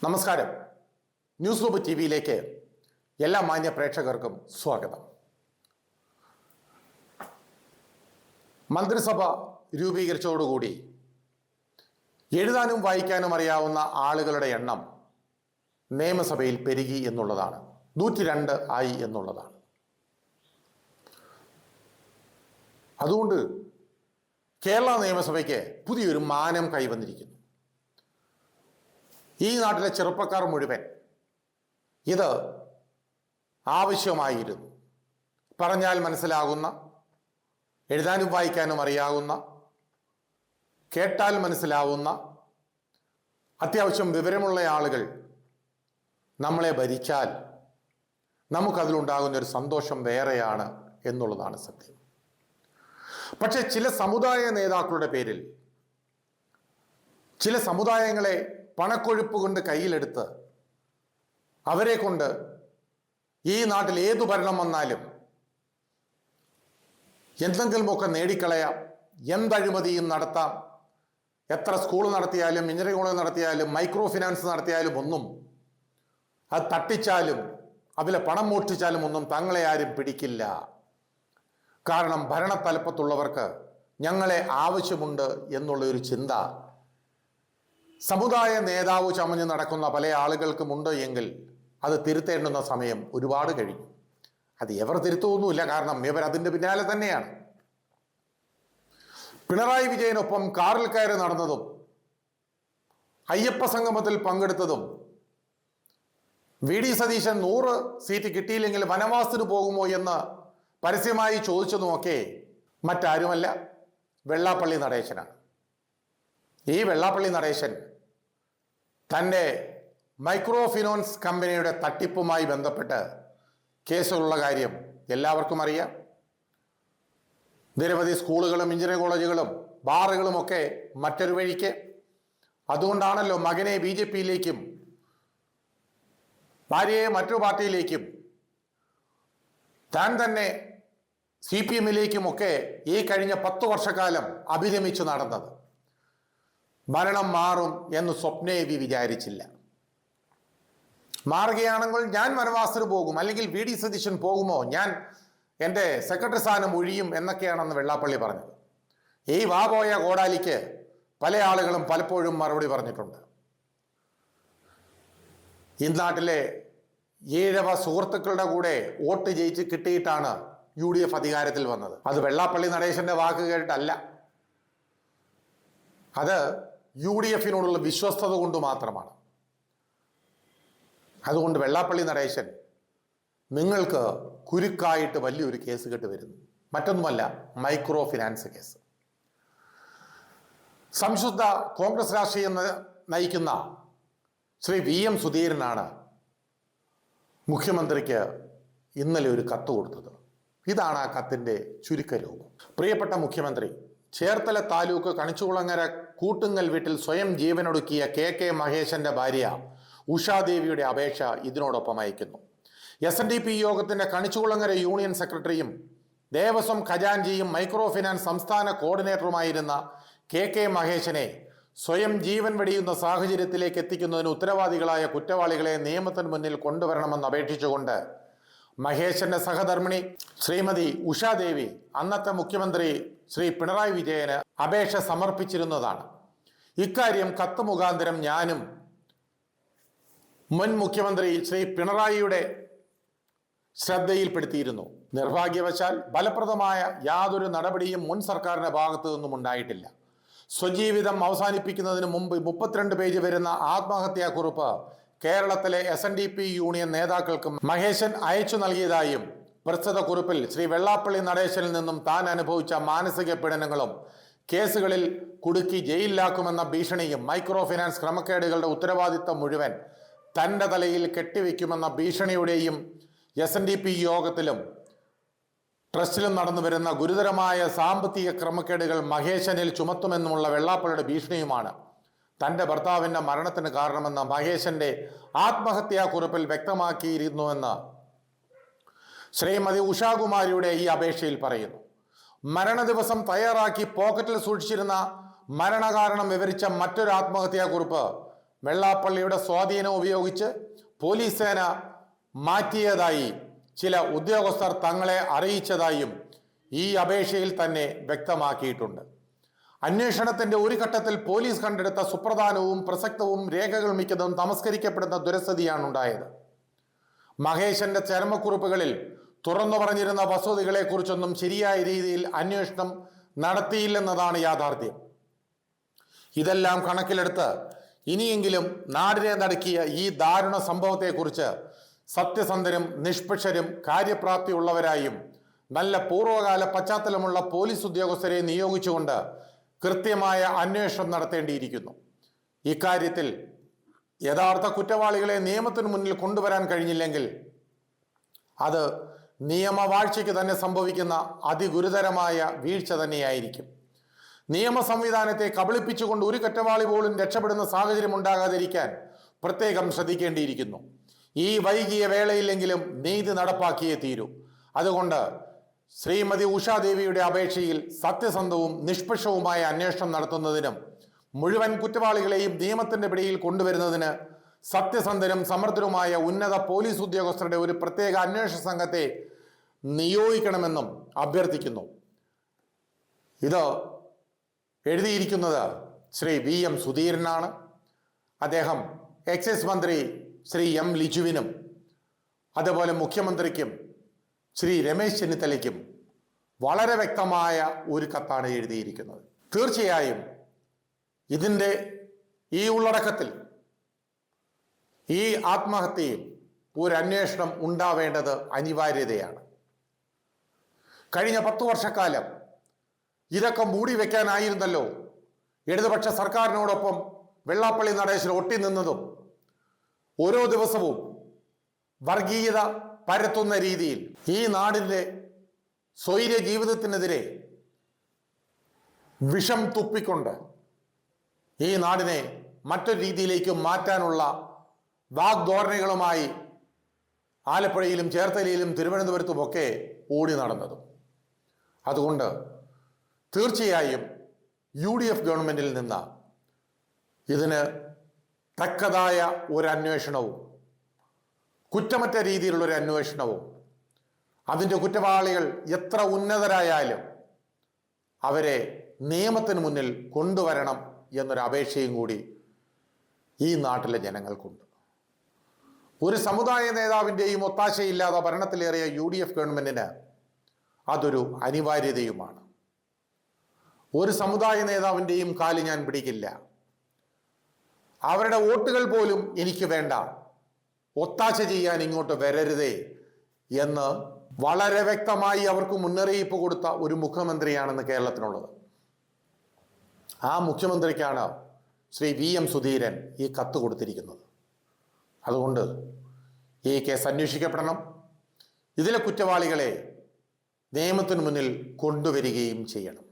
നമസ്കാരം. News globe T വിയിലേക്ക് എല്ലാ മാന്യ പ്രേക്ഷകർക്കും സ്വാഗതം. മന്ത്രിസഭ രൂപീകരിച്ചതോടുകൂടി എഴുതാനും വായിക്കാനും അറിയാവുന്ന ആളുകളുടെ എണ്ണം നിയമസഭയിൽ പെരുകി എന്നുള്ളതാണ്. 102 ആയി എന്നുള്ളതാണ്. അതുകൊണ്ട് കേരള നിയമസഭയ്ക്ക് പുതിയൊരു മാനം കൈവന്നിരിക്കുന്നു. ഈ നാട്ടിലെ ചെറുപ്പക്കാർ മുഴുവൻ ഇത് ആവശ്യമായിരുന്നു. പറഞ്ഞാൽ മനസ്സിലാകുന്ന, എഴുതാനും വായിക്കാനും അറിയാവുന്ന, കേട്ടാൽ മനസ്സിലാവുന്ന, അത്യാവശ്യം വിവരമുള്ള ആളുകൾ നമ്മളെ ഭരിച്ചാൽ നമുക്കതിലുണ്ടാകുന്ന ഒരു സന്തോഷം വേറെയാണ് എന്നുള്ളതാണ് സത്യം. പക്ഷെ ചില സമുദായ നേതാക്കളുടെ പേരിൽ ചില സമുദായങ്ങളെ പണക്കൊഴുപ്പ് കൊണ്ട് കയ്യിലെടുത്ത് അവരെ കൊണ്ട് ഈ നാട്ടിൽ ഏതു ഭരണം വന്നാലും എന്തെങ്കിലുമൊക്കെ നേടിക്കളയാം, എന്തഴിമതിയും നടത്താം, എത്ര സ്കൂൾ നടത്തിയാലും എഞ്ചിനീയറിംഗ് കോളേജ് നടത്തിയാലും മൈക്രോ ഫിനാൻസ് നടത്തിയാലും ഒന്നും, അത് തട്ടിച്ചാലും അതിലെ പണം മോഷ്ടിച്ചാലും ഒന്നും തങ്ങളെ ആരും പിടിക്കില്ല. കാരണം ഭരണത്തലപ്പത്തുള്ളവർക്ക് ഞങ്ങളെ ആവശ്യമുണ്ട് എന്നുള്ളൊരു ചിന്ത സമുദായ നേതാവ് ചമഞ്ഞ് നടക്കുന്ന പല ആളുകൾക്കുമുണ്ട് എങ്കിൽ അത് തിരുത്തേണ്ടുന്ന സമയം ഒരുപാട് കഴിഞ്ഞു. അത് എവർ തിരുത്തൊന്നുമില്ല, കാരണം ഇവർ അതിൻ്റെ പിന്നാലെ തന്നെയാണ്. പിണറായി വിജയനൊപ്പം കാറിൽ കയറി നടന്നതും അയ്യപ്പ സംഗമത്തിൽ പങ്കെടുത്തതും വി.ഡി. സതീശൻ 100 സീറ്റ് കിട്ടിയില്ലെങ്കിൽ വനവാസത്തിന് പോകുമോ എന്ന് പരസ്യമായി ചോദിച്ചതുമൊക്കെ മറ്റാരുമല്ല, വെള്ളാപ്പള്ളി നടേശനാണ്. ഈ വെള്ളാപ്പള്ളി നടേശൻ തൻ്റെ മൈക്രോ ഫിനാൻസ് കമ്പനിയുടെ തട്ടിപ്പുമായി ബന്ധപ്പെട്ട് കേസുള്ള കാര്യം എല്ലാവർക്കും അറിയാം. നിരവധി സ്കൂളുകളും എഞ്ചിനീയറിംഗ് കോളേജുകളും ബാറുകളുമൊക്കെ മറ്റൊരു വഴിക്ക്. അതുകൊണ്ടാണല്ലോ മകനെ BJP-യിലേക്കും ഭാര്യയെ മറ്റൊരു പാർട്ടിയിലേക്കും താൻ തന്നെ CPM-ലേക്കുമൊക്കെ ഈ കഴിഞ്ഞ 10 വർഷക്കാലം അഭിരമിച്ചു നടന്നത്. ഭരണം മാറും എന്ന് സ്വപ്നേവി വിചാരിച്ചില്ല. മാറുകയാണെങ്കിൽ ഞാൻ വനവാസത്തിന് പോകും, അല്ലെങ്കിൽ വി.ഡി. സതീശൻ പോകുമോ, ഞാൻ എൻ്റെ സെക്രട്ടറി സ്ഥാനം ഒഴിയും എന്നൊക്കെയാണെന്ന് വെള്ളാപ്പള്ളി പറഞ്ഞത്. ഈ പോയ കോടാലിക്ക് പല ആളുകളും പലപ്പോഴും മറുപടി പറഞ്ഞിട്ടുണ്ട്. ഈ നാട്ടിലെ ഈഴവ സുഹൃത്തുക്കളുടെ കൂടെ വോട്ട് ജയിച്ച് കിട്ടിയിട്ടാണ് UDF അധികാരത്തിൽ വന്നത്. അത് വെള്ളാപ്പള്ളി നടേശന്റെ വാക്ക് കേട്ടല്ല, അത് UDF-നോടുള്ള വിശ്വസ്തത കൊണ്ട് മാത്രമാണ്. അതുകൊണ്ട് വെള്ളാപ്പള്ളി നടേശൻ നിങ്ങൾക്ക് കുരുക്കായിട്ട് വലിയൊരു കേസ് കെട്ട് വരുന്നു. മറ്റൊന്നുമല്ല, മൈക്രോ ഫിനാൻസ് കേസ്. സംശുദ്ധ കോൺഗ്രസ് രാഷ്ട്രീയം നയിക്കുന്ന ശ്രീ VM സുധീരനാണ് മുഖ്യമന്ത്രിക്ക് ഇന്നലെ ഒരു കത്ത് കൊടുത്തത്. ഇതാണ് ആ കത്തിൻ്റെ ചുരുക്കരൂപം. പ്രിയപ്പെട്ട മുഖ്യമന്ത്രി, ചേർത്തല താലൂക്ക് കണിച്ചുകുളങ്ങര കൂട്ടുങ്ങൽ വീട്ടിൽ സ്വയം ജീവനൊടുക്കിയ KK മഹേശന്റെ ഭാര്യ ഉഷാദേവിയുടെ അപേക്ഷ ഇതിനോടൊപ്പം അയക്കുന്നു. SNDP യോഗത്തിന്റെ കണിച്ചുകുളങ്ങര യൂണിയൻ സെക്രട്ടറിയും ദേവസ്വം ഖജാൻജിയും മൈക്രോ ഫിനാൻസ് സംസ്ഥാന കോർഡിനേറ്ററുമായിരുന്ന KK മഹേശനെ സ്വയം ജീവൻ വെടിയുന്ന സാഹചര്യത്തിലേക്ക് എത്തിക്കുന്നതിന് ഉത്തരവാദികളായ കുറ്റവാളികളെ നിയമത്തിന് മുന്നിൽ കൊണ്ടുവരണമെന്ന് അപേക്ഷിച്ചുകൊണ്ട് മഹേശന്റെ സഹധർമ്മിണി ശ്രീമതി ഉഷാദേവി അന്നത്തെ മുഖ്യമന്ത്രി ശ്രീ പിണറായി വിജയന് അപേക്ഷ സമർപ്പിച്ചിരുന്നതാണ്. ഇക്കാര്യം കത്ത് മുഖാന്തരം ഞാനും മുൻ മുഖ്യമന്ത്രി ശ്രീ പിണറായിയുടെ ശ്രദ്ധയിൽപ്പെടുത്തിയിരുന്നു. നിർഭാഗ്യവശാൽ ഫലപ്രദമായ യാതൊരു നടപടിയും മുൻ സർക്കാരിന്റെ ഭാഗത്തു നിന്നും ഉണ്ടായിട്ടില്ല. സ്വജീവിതം അവസാനിപ്പിക്കുന്നതിന് മുമ്പ് 32 പേജ് വരുന്ന ആത്മഹത്യാക്കുറിപ്പ് കേരളത്തിലെ SNDP യൂണിയൻ നേതാക്കൾക്ക് മഹേശൻ അയച്ചു നൽകിയതായും പ്രസ്തുത കുറിപ്പിൽ ശ്രീ വെള്ളാപ്പള്ളി നടേശനിൽ നിന്നും താൻ അനുഭവിച്ച മാനസിക പീഡനങ്ങളും കേസുകളിൽ കുടുക്കി ജയിലിലാക്കുമെന്ന ഭീഷണിയും മൈക്രോ ഫിനാൻസ് ക്രമക്കേടുകളുടെ ഉത്തരവാദിത്തം മുഴുവൻ തൻ്റെ തലയിൽ കെട്ടിവെക്കുമെന്ന ഭീഷണിയുടെയും SNDP യോഗത്തിലും ട്രസ്റ്റിലും നടന്നു വരുന്ന ഗുരുതരമായ സാമ്പത്തിക ക്രമക്കേടുകൾ മഹേശനിൽ ചുമത്തുമെന്നുമുള്ള വെള്ളാപ്പള്ളിയുടെ ഭീഷണിയുമാണ് തൻ്റെ ഭർത്താവിൻ്റെ മരണത്തിന് കാരണമെന്ന് മഹേശന്റെ ആത്മഹത്യാക്കുറിപ്പിൽ വ്യക്തമാക്കിയിരുന്നുവെന്ന് ശ്രീമതി ഉഷാകുമാരിയുടെ ഈ അപേക്ഷയിൽ പറയുന്നു. മരണ ദിവസം തയ്യാറാക്കി പോക്കറ്റിൽ സൂക്ഷിച്ചിരുന്ന മരണകാരണം വിവരിച്ച മറ്റൊരു ആത്മഹത്യാക്കുറിപ്പ് വെള്ളാപ്പള്ളിയുടെ സ്വാധീനം ഉപയോഗിച്ച് പോലീസ് സേന മാറ്റിയതായി ചില ഉദ്യോഗസ്ഥർ തങ്ങളെ അറിയിച്ചതായും ഈ അപേക്ഷയിൽ തന്നെ വ്യക്തമാക്കിയിട്ടുണ്ട്. അന്വേഷണത്തിന്റെ ഒരു ഘട്ടത്തിൽ പോലീസ് കണ്ടെടുത്ത സുപ്രധാനവും പ്രസക്തവും രേഖകൾ മിക്കതും തമസ്കരിക്കപ്പെടുന്ന ദുരസ്ഥിതിയാണ് ഉണ്ടായത്. മഹേശന്റെ ചരമക്കുറിപ്പുകളിൽ തുറന്നു പറഞ്ഞിരുന്ന വസ്തുതകളെക്കുറിച്ചൊന്നും ശരിയായ രീതിയിൽ അന്വേഷണം നടത്തിയില്ലെന്നതാണ് യാഥാർത്ഥ്യം. ഇതെല്ലാം കണക്കിലെടുത്ത് ഇനിയെങ്കിലും നാടിനെ നടുക്കിയ ഈ ദാരുണ സംഭവത്തെക്കുറിച്ച് സത്യസന്ധരും നിഷ്പക്ഷരും കാര്യപ്രാപ്തിയുള്ളവരായും നല്ല പൂർവ്വകാല പശ്ചാത്തലമുള്ള പോലീസ് ഉദ്യോഗസ്ഥരെ നിയോഗിച്ചുകൊണ്ട് കൃത്യമായ അന്വേഷണം നടത്തേണ്ടിയിരിക്കുന്നു. ഇക്കാര്യത്തിൽ യഥാർത്ഥ കുറ്റവാളികളെ നിയമത്തിന് മുന്നിൽ കൊണ്ടുവരാൻ കഴിഞ്ഞില്ലെങ്കിൽ അത് നിയമവാഴ്ചയ്ക്ക് തന്നെ സംഭവിക്കുന്ന അതിഗുരുതരമായ വീഴ്ച തന്നെയായിരിക്കും. നിയമ സംവിധാനത്തെ കബളിപ്പിച്ചുകൊണ്ട് ഒരു കുറ്റവാളി പോലും രക്ഷപ്പെടുന്ന സാഹചര്യം ഉണ്ടാകാതിരിക്കാൻ പ്രത്യേകം ശ്രദ്ധിക്കേണ്ടിയിരിക്കുന്നു. ഈ വൈകിയ വേളയിലെങ്കിലും നീതി നടപ്പാക്കിയേ തീരൂ. അതുകൊണ്ട് ശ്രീമതി ഉഷാദേവിയുടെ അപേക്ഷയിൽ സത്യസന്ധവും നിഷ്പക്ഷവുമായ അന്വേഷണം നടത്തുന്നതിനും മുഴുവൻ കുറ്റവാളികളെയും നിയമത്തിന്റെ പിടിയിൽ കൊണ്ടുവരുന്നതിന് സത്യസന്ധരും സമർത്ഥരുമായ ഉന്നത പോലീസ് ഉദ്യോഗസ്ഥരുടെ ഒരു പ്രത്യേക അന്വേഷണ സംഘത്തെ നിയോഗിക്കണമെന്നും അഭ്യർത്ഥിക്കുന്നു. ഇത് എഴുതിയിരിക്കുന്നത് ശ്രീ VM സുധീരനാണ്. അദ്ദേഹം എക്സൈസ് മന്ത്രി ശ്രീ M ലിജുവിനും അതുപോലെ മുഖ്യമന്ത്രിക്കും ശ്രീ രമേശ് ചെന്നിത്തലയ്ക്കും വളരെ വ്യക്തമായ ഒരു കത്താണ് എഴുതിയിരിക്കുന്നത്. തീർച്ചയായും ഇതിൻ്റെ ഈ ഉള്ളടക്കത്തിൽ ഈ ആത്മഹത്യയിൽ ഒരു അന്വേഷണം ഉണ്ടാവേണ്ടത് അനിവാര്യതയാണ്. കഴിഞ്ഞ 10 വർഷക്കാലം ഇതൊക്കെ മൂടി വെക്കാനായിരുന്നല്ലോ ഇടതുപക്ഷ സർക്കാരിനോടൊപ്പം വെള്ളാപ്പള്ളി നടേശൻ ഒട്ടി നിന്നതും ഓരോ ദിവസവും വർഗീയത പരത്തുന്ന രീതിയിൽ ഈ നാടിൻ്റെ സ്വൈര്യ ജീവിതത്തിനെതിരെ വിഷം തുപ്പിക്കൊണ്ട് ഈ നാടിനെ മറ്റൊരു രീതിയിലേക്ക് മാറ്റാനുള്ള വാഗ്ധോരണികളുമായി ആലപ്പുഴയിലും ചേർത്തലയിലും തിരുവനന്തപുരത്തുമൊക്കെ ഓടി നടന്നതും. അതുകൊണ്ട് തീർച്ചയായും UDF ഗവൺമെൻറ്റിൽ നിന്ന് ഇതിന് തക്കതായ ഒരു അന്വേഷണവും കുറ്റമറ്റ രീതിയിലുള്ളൊരു അന്വേഷണവും അതിൻ്റെ കുറ്റവാളികൾ എത്ര ഉന്നതരായാലും അവരെ നിയമത്തിന് മുന്നിൽ കൊണ്ടുവരണം എന്നൊരു അപേക്ഷയും കൂടി ഈ നാട്ടിലെ ജനങ്ങൾക്കുണ്ട്. ഒരു സമുദായ നേതാവിൻ്റെയും ഒത്താശയില്ലാതെ ഭരണത്തിലേറിയ UDF ഗവൺമെൻറ്റിന് അതൊരു അനിവാര്യതയുമാണ്. ഒരു സമുദായ നേതാവിൻ്റെയും കാല് ഞാൻ പിടിക്കില്ല, അവരുടെ വോട്ടുകൾ പോലും എനിക്ക് വേണ്ട, ഒത്താശ ചെയ്യാൻ ഇങ്ങോട്ട് വരരുതേ എന്ന് വളരെ വ്യക്തമായി അവർക്ക് മുന്നറിയിപ്പ് കൊടുത്ത ഒരു മുഖ്യമന്ത്രിയാണെന്ന് കേരളത്തിനുള്ളത്. ആ മുഖ്യമന്ത്രിക്കാണ് ശ്രീ VM സുധീരൻ ഈ കത്ത് കൊടുത്തിരിക്കുന്നത്. അതുകൊണ്ട് ഈ കേസ് അന്വേഷിക്കപ്പെടണം. ഇതിലെ കുറ്റവാളികളെ നിയമത്തിന് മുന്നിൽ കൊണ്ടുവരികയും ചെയ്യണം.